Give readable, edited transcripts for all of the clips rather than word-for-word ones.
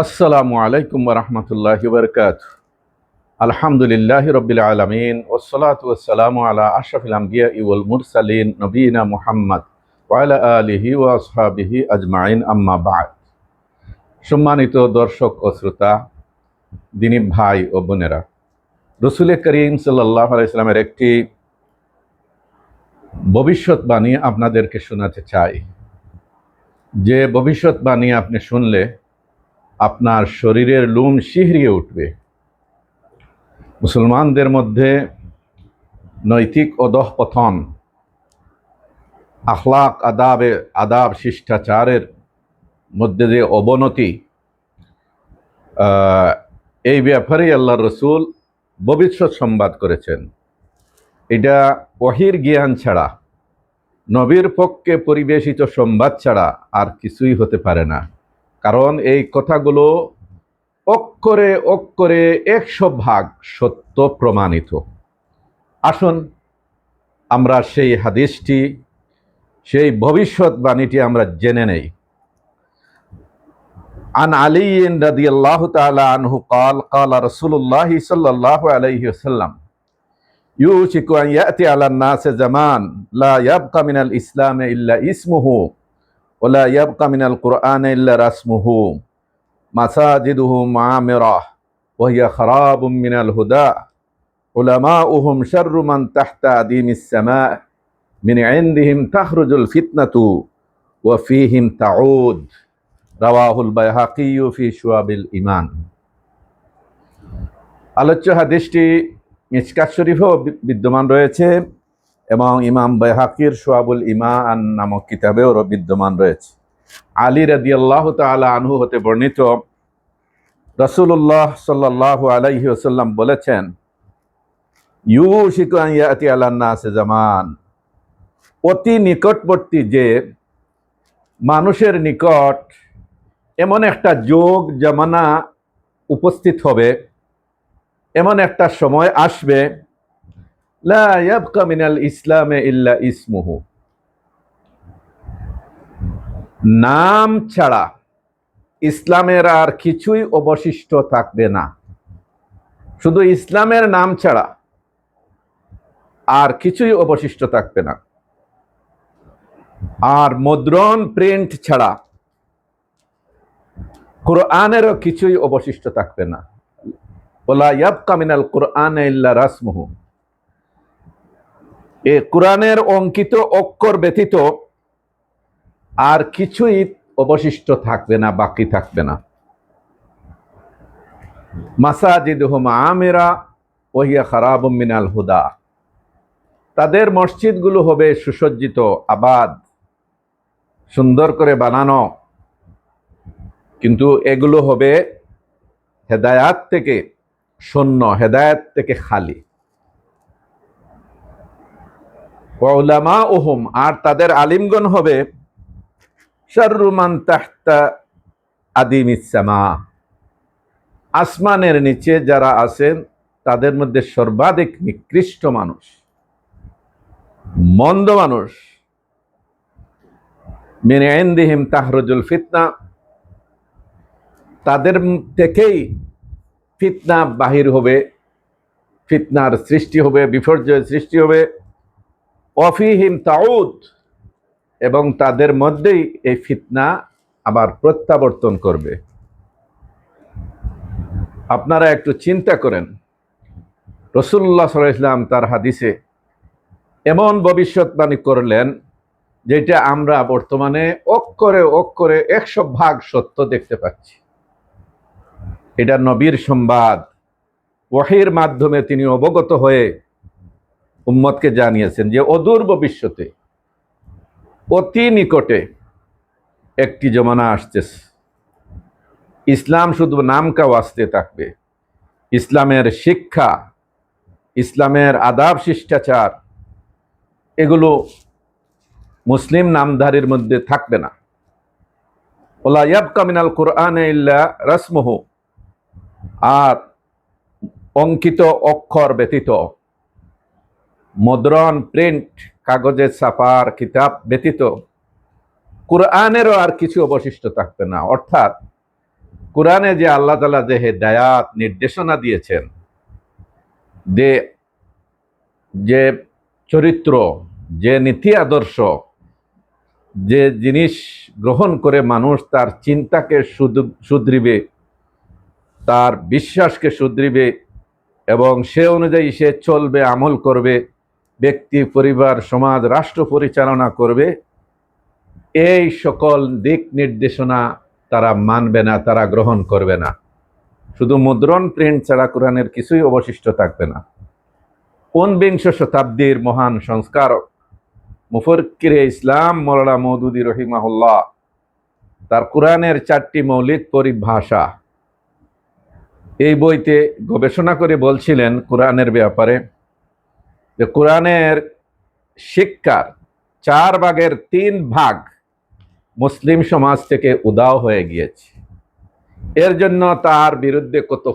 আসসালামু আলাইকুম ওয়া রাহমাতুল্লাহি ওয়া বারাকাতুহু। আলহামদুলিল্লাহি রাব্বিল আলামিন ওয়াসসালাতু ওয়াসসালামু আলা আশরাফিল আমবিয়াই ওয়াল মুরসালিন নবিয়িনা মুহাম্মদ ওয়া আলা আলিহি ওয়া আসহাবিহি আজমাইন আম্মা বা'দ। সম্মানিত দর্শক ও শ্রোতা, দিনী ভাই ও বোনেরা, রাসূল করিম সাল্লাল্লাহু আলাইহি ওয়াসাল্লামের একটি ভবিষ্যৎবাণী আপনাদেরকে শোনাতে চাই, যে ভবিষ্যৎবাণী আপনি শুনলে আপনার শরীরের লোম শিহরিয়ে উঠবে। মুসলমানদের মধ্যে নৈতিক অধঃপতন, আখলাক আদাব শিষ্টাচারের মধ্যে যে অবনতি, এই ব্যাপারেই আল্লাহ রসুল ভবিষ্যৎ সংবাদ করেছেন। এটা ওহীর জ্ঞান ছাড়া, নবীর পক্ষে পরিবেশিত সংবাদ ছাড়া আর কিছুই হতে পারে না। কারণ এই কথাগুলো অক্ষরে অক্ষরে 100% সত্য প্রমাণিত। আসুন আমরা সেই হাদিসটি, সেই ভবিষ্যৎবাণীটি আমরা জেনে নেই। আন আলী রাদিয়াল্লাহু তাআলা আনহু قال قال رسول الله صلى الله عليه وسلم يوشك أن يأتي على الناس زمان لا يبقى من الإسلام إلا اسمه ولا يبقى من القرآن إلا رسمه مساجده معامرة وهي خراب من الهدى علماؤهم شر من تحت أديم السماء من عندهم تخرج الفتنة وفيهم تعود রাওয়াহুল বাইহাকিয়্যু ফি শুআবিল ঈমান। আলোচ্য হাদিসটি মিশকাত শরীফেও বিদ্যমান রয়েছে এবং ইমাম বাইহাকির শুআবুল ঈমান নামক কিতাবেও বিদ্যমান রয়েছে। আলী রাদিয়াল্লাহু তাআলা আনহু হতে বর্ণিত, রাসূলুল্লাহ সাল্লাল্লাহু আলাইহি ওয়াসাল্লাম বলেছেন, ইউশিকু আন ইয়াতি আলান নাসি জামান, অতি নিকটবর্তী যে মানুষের নিকট এমন একটা যুগ জামানা উপস্থিত হবে, এমন একটা সময় আসবে, লা ইয়াবকা মিনাল ইসলামে ইল্লা ইসমুহু, নাম ছাড়া ইসলামের আর কিছুই অবশিষ্ট থাকবে না। শুধু ইসলামের নাম ছাড়া আর কিছুই অবশিষ্ট থাকবে না। আর মুদ্রণ প্রিন্ট ছাড়া কোরআনেরও কিছুই অবশিষ্ট থাকবে না। ওয়ালা ইয়াবকা মিনাল কুরআনে ইল্লা রাসমুহু, এই কোরআনের অঙ্কিত অক্ষর ব্যতীত আর কিছুই অবশিষ্ট থাকবে না, বাকি থাকবে না। মাসাজিদুহুম আমিরা ওয়া হিয়া খারাবুম মিনাল হুদা, তাদের মসজিদগুলো হবে সুসজ্জিত, আবাদ, সুন্দর করে বানানো, কিন্তু এগুলো হবে হেদায়াত থেকে শূন্য, হেদায়াত থেকে খালি। ওয়া উলামাউহুম, আর তাদের আলিমগণ হবে শাররু মান তাহতা আদিমিস সামা, আসমানের নিচে যারা আছেন তাদের মধ্যে সর্বাধিক নিকৃষ্ট মানুষ, মন্দ মানুষ। মিন ইনদিহিম তাখরুজুল ফিতনা, তাদের থেকেই ফিতনা বাহির হবে, ফিতনার সৃষ্টি হবে, বিপর্যয়ের সৃষ্টি হবে। ওয়াফিহিম তাউদ, এবং তাদের মধ্যেই এই ফিতনা আবার প্রত্যাবর্তন করবে। আপনারা একটু চিন্তা করেন, রাসূলুল্লাহ সাল্লাল্লাহু আলাইহি ওয়াসাল্লাম তার হাদিসে এমন ভবিষ্যৎবাণী করলেন যেটা আমরা বর্তমানে অক্ষরে অক্ষরে 100% সত্য দেখতে পাচ্ছি। এটা নবীর সংবাদ, ওহীর মাধ্যমে তিনি অবগত হয়ে উম্মতকে জানিয়েছেন যে অদূর ভবিষ্যতে, অতি নিকটে একটি জমানা আসতেছে, ইসলাম শুধু নামকা ওয়াস্তে থাকবে। ইসলামের শিক্ষা, ইসলামের আদাব শিষ্টাচার, এগুলো মুসলিম নামধারীর মধ্যে থাকবে না। ওয়ালা ইয়াবকা মিনাল কুরআনে ইল্লা রাসমুহু, আর অঙ্কিত অক্ষর ব্যতীত, মুদ্রণ প্রিন্ট কাগজে ছাপার কিতাব ব্যতীত কোরআনেরও আর কিছু অবশিষ্ট থাকবে না। অর্থাৎ কোরআনে যে আল্লাহ তাআলা যে হেদায়াত নির্দেশনা দিয়েছেন, যে যে চরিত্র, যে নীতি আদর্শ, যে জিনিস গ্রহণ করে মানুষ তার চিন্তাকে শুধরিবে, তার বিশ্বাসকে শুধরিবে এবং সে অনুযায়ী সে চলবে, আমল করবে, ব্যক্তি, পরিবার, সমাজ, রাষ্ট্র পরিচালনা করবে, এই সকল দিক নির্দেশনা তারা মানবে না, তারা গ্রহণ করবে না। শুধু মুদ্রণ প্রিন্ট ছাড়া কোরআনের কিছুই অবশিষ্ট থাকবে না। ঊনবিংশ শতাব্দীর মহান সংস্কারক মুফাক্কিরে ইসলাম মওলানা মওদুদী রহিমাহুল্লাহ তার কোরআনের 4টি মৌলিক পরিভাষা এই বইতে গবেষণা করে বলছিলেন কোরআনের ব্যাপারে, যে কোরআনের শিক্ষার 4 ভাগের 3 ভাগ মুসলিম সমাজ থেকে উধাও হয়ে গিয়েছে। এর জন্য তার বিরুদ্ধে কত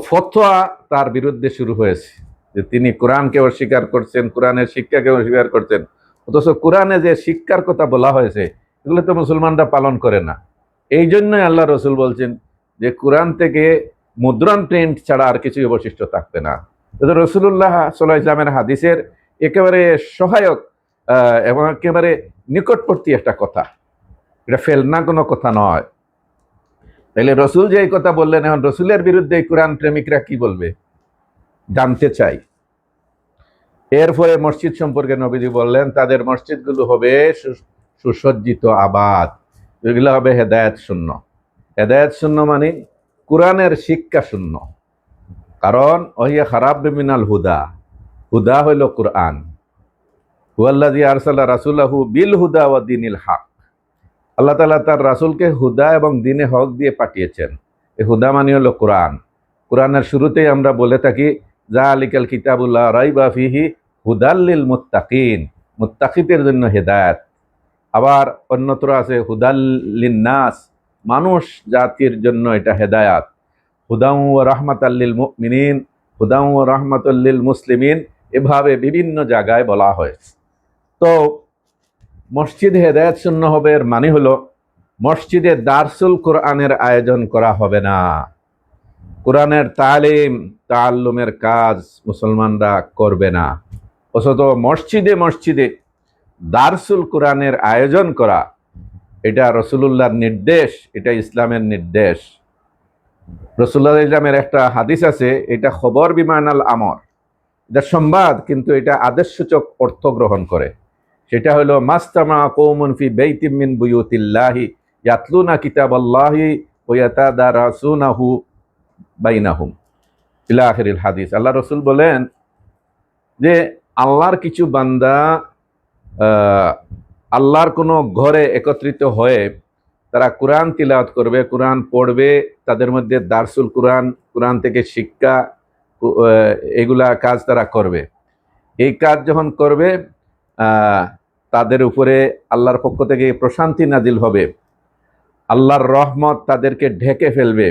ফতোয়া তার বিরুদ্ধে শুরু হয়েছে, যে তিনি কোরআনকে অস্বীকার করছেন, কোরআনের শিক্ষাকে অস্বীকার করছেন। অথচ কোরআনে যে শিক্ষার কথা বলা হয়েছে এগুলো তো মুসলমানরা পালন করে না। এই জন্যই আল্লাহ রসুল বলছেন যে কোরআন থেকে মুদ্রণ প্রিন্ট ছাড়া আর কিছুই অবশিষ্ট থাকবে না। রসুল্লাহ সাল্লাল্লাহু আলাইহি ওয়াসাল্লামের হাদিসের একেবারে সহায়ক এবং একেবারে নিকটবর্তী একটা কথা, এটা ফেলনা কোনো কথা নয়। তাইলে রসুল যে এই কথা বললেন, এখন রসুলের বিরুদ্ধে কোরআন প্রেমিকরা কি বলবে জানতে চাই। এরপরে মসজিদ সম্পর্কে নবীজি বললেন তাদের মসজিদগুলো হবে সুসজ্জিত, আবাদ, এগুলো হবে হেদায়েত শূন্য। হেদায়েত শূন্য মানে কোরআনের শিক্ষা শূন্য। কারণ ওহিয়া খারাপ মিনাল হুদা, হুদা হইল কোরআন। হুয়াল্লাযী আরসালা রাসূলাহু বিল হুদা ওয়া দীনিল হক। আল্লাহ তাআলা তার রাসূলকে হুদা এবং দ্বীনে হক দিয়ে পাঠিয়েছেন। এই হুদা মানে হলো কোরআন। কোরআনের শুরুতেই আমরা বলে থাকি যালিকাল কিতাবুল লা রাইবা ফিহি হুদাল লিল মুত্তাকিন, মুত্তাকিদের জন্য হেদায়েত। আবার অন্যত্র আছে হুদাল লিন্নাস, মানুষ জাতির জন্য এটা হেদায়াত। হুদাউ ওয়া রাহমাতাল লিল মুমিনিন, হুদাউ ওয়া রাহমাতুল লিল মুসলিমিন, এভাবে বিভিন্ন জায়গায় বলা হয়। তো মসজিদ হেদায়েত শূন্য হবে, এর মানে হলো মসজিদে দারসুল কোরআনের আয়োজন করা হবে না। কোরআনের তালিম তাআল্লুমের কাজ মুসলমানরা করবে না। অথচ মসজিদে মসজিদে দারসুল কোরআনের আয়োজন করা, এটা রাসূলুল্লাহর নির্দেশ, এটা ইসলামের নির্দেশ। রাসূলুল্লাহ ইসলামের একটা হাদিস আছে, এটা খবর বিমানাল আমর, এটা সংবাদ, কিন্তু এটা আদেশসূচক অর্থ গ্রহণ করে। সেটা হলো মাস্তামা কওমুন ফি বাইতিম মিন বুয়ুতিল্লাহি ইয়াতলুনা কিতাবাল্লাহি ওয়া ইয়াতাদারাসুনাহু বাইনাহুম ইলা আখিরিল হাদিস। আল্লাহ রাসূল বলেন যে আল্লাহর কিছু বান্দা আল্লাহর কোনো ঘরে একত্রিত হয়ে তারা কোরআন তিলাওয়াত করবে, কোরআন পড়বে, তাদের মধ্যে দারসুল কোরআন, কোরআন থেকে শিক্ষা, এগুলা কাজ তারা করবে। এই কাজ যখন করবে তাদের উপরে আল্লাহর পক্ষ থেকে প্রশান্তি নাজিল হবে, আল্লাহর রহমত তাদেরকে ঢেকে ফেলবে,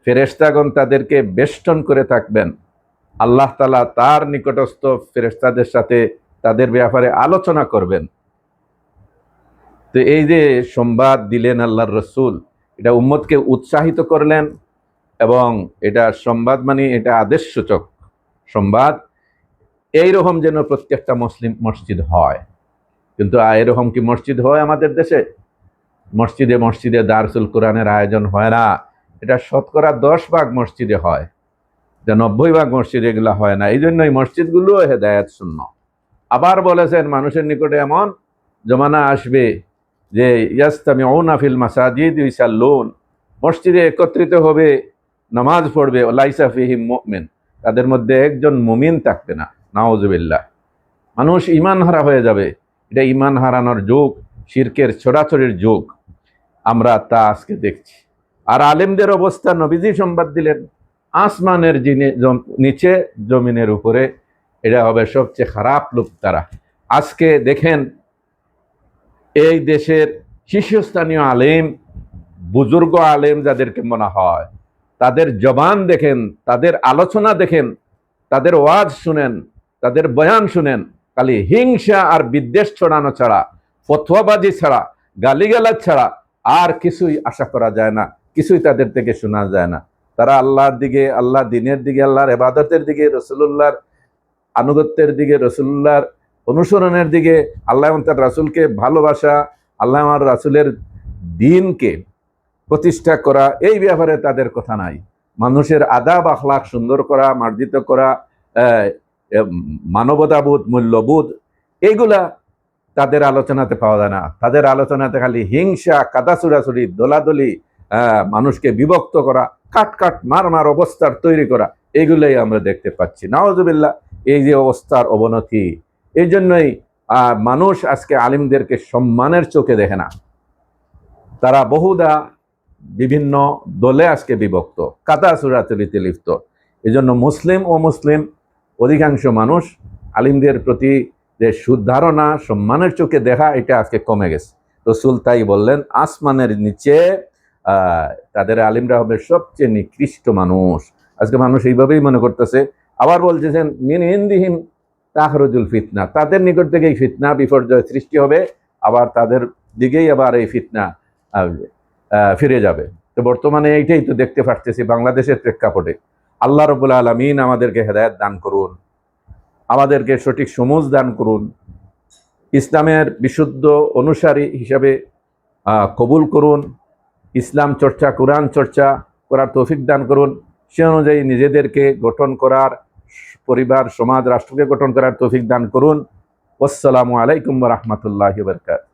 ফেরেশতাগণ তাদেরকে বেষ্টন করে থাকবেন, আল্লাহ তাআলা তার নিকটস্থ ফেরেশতাদের সাথে তাদের ব্যাপারে আলোচনা করবেন। তো এই যে সংবাদ দিলেন আল্লাহর রসুল, এটা উম্মতকে উৎসাহিত করলেন, এবং এটা সংবাদ মানে এটা আদেশসূচক সংবাদ। এইরকম যেন প্রত্যেকটা মুসলিম মসজিদ হয়। কিন্তু এরকম কি মসজিদ হয় আমাদের দেশে? মসজিদে মসজিদে দারসুল কোরআনের আয়োজন হয় না। এটা শতকরা 10 ভাগ মসজিদে হয়, যে 90 ভাগ মসজিদে এগুলো হয় না। এই জন্যই মসজিদগুলো হেদায়েত শূন্য। আবার বলেছেন মানুষের নিকটে এমন জমানা আসবে যে ইয়াস্তামিউনা ফিল মাসাজিদ ইউসাল্লুন, মসজিদে একত্রিত হবে, নামাজ পড়বে, লাইসা ফিহিম মুমিন, তাদের মধ্যে একজন মুমিন থাকবে না। নাউজুবিল্লাহ। মানুষ ঈমান হারা হয়ে যাবে। এটা ঈমান হারানোর যুগ, শিরকের ছড়াছড়ির যুগ, আমরা তা আজকে দেখছি। আর আলেমদের অবস্থা নবীজি সংবাদ দিলেন, আসমানের নিচে জমিনের উপরে, এটা হবে সবচেয়ে খারাপ লোক তারা। আজকে দেখেন এই দেশের শীর্ষস্থানীয় আলেম, বুজুর্গ আলেম যাদেরকে মনে হয়, তাদের জবান দেখেন, তাদের আলোচনা দেখেন, তাদের ওয়াজ শুনেন, তাদের বয়ান শুনেন, খালি হিংসা আর বিদ্বেষ ছড়ানো ছাড়া, ফতোয়াবাজি ছাড়া, গালিগালাজ ছাড়া আর কিছুই আশা করা যায় না, কিছুই তাদের থেকে শোনা যায় না। তারা আল্লাহর দিকে, আল্লাহ দিনের দিকে, আল্লাহর ইবাদতের দিকে, রাসূলুল্লাহর আনুগত্যের দিকে, রাসূলুল্লাহর অনুসরণের দিকে, আল্লাহ এবং তার রাসূলকে ভালোবাসা, আল্লাহ আর রাসূলের দ্বীনকে প্রতিষ্ঠা করা, এই ব্যাপারে তাদের কথা নাই। মানুষের আদাব আখলাক সুন্দর করা, মার্জিত করা, মানবতাবোধ, মূল্যবোধ, এইগুলা তাদের আলোচনাতে পাওয়া যায় না। তাদের আলোচনাতে খালি হিংসা, কাদা চুরাচুরি, দোলাদলি, মানুষকে বিভক্ত করা, কাট কাট মার মার অবস্থার তৈরি করা, এগুলোই আমরা দেখতে পাচ্ছি। নাউজুবিল্লাহ, এই যে অবস্থার অবনতি, এই জন্যই মানুষ আজকে আলিমদেরকে সম্মানের চোখে দেখে না। তারা বহুদা বিভিন্ন দলে আজকে বিভক্ত, কাদা চুরাচুরিতে লিপ্ত। এই জন্য মুসলিম ও মুসলিম অধিকাংশ মানুষ আলিমদের প্রতি যে সুধারণা, সম্মানের চোখে দেখা, এটা আজকে কমে গেছে। রাসূল তাই বললেন, আসমানের নিচে তাদের আলিমরা হবে সবচেয়ে নিকৃষ্ট মানুষ। আজকে মানুষ এইভাবেই মনে করতেছে। আবার বলতেছেন, মিন ইনদিহিম তাখরুজুল ফিতনা, তাদের নিকট থেকেই ফিতনা বিপর্যয় সৃষ্টি হবে, আবার তাদের দিকেই আবার এই ফিতনা ফিরে যাবে। তো বর্তমানে এইটাই তো দেখতে পারতেছি বাংলাদেশের প্রেক্ষাপটে। আল্লাহ রাব্বুল আলামিন আমাদেরকে হেদায়েত দান করুন, আমাদেরকে সঠিক সমঝ দান করুন, ইসলামের বিশুদ্ধ অনুসারী হিসাবে কবুল করুন, ইসলাম চর্চা, কোরআন চর্চা করার তৌফিক দান করুন, সে অনুযায়ী নিজেদেরকে গঠন করার, পরিবার, সমাজ, রাষ্ট্রকে গঠন করার তৌফিক দান করুন। আসসালামু আলাইকুম ওয়া রাহমাতুল্লাহি ওয়া বারাকাতুহু।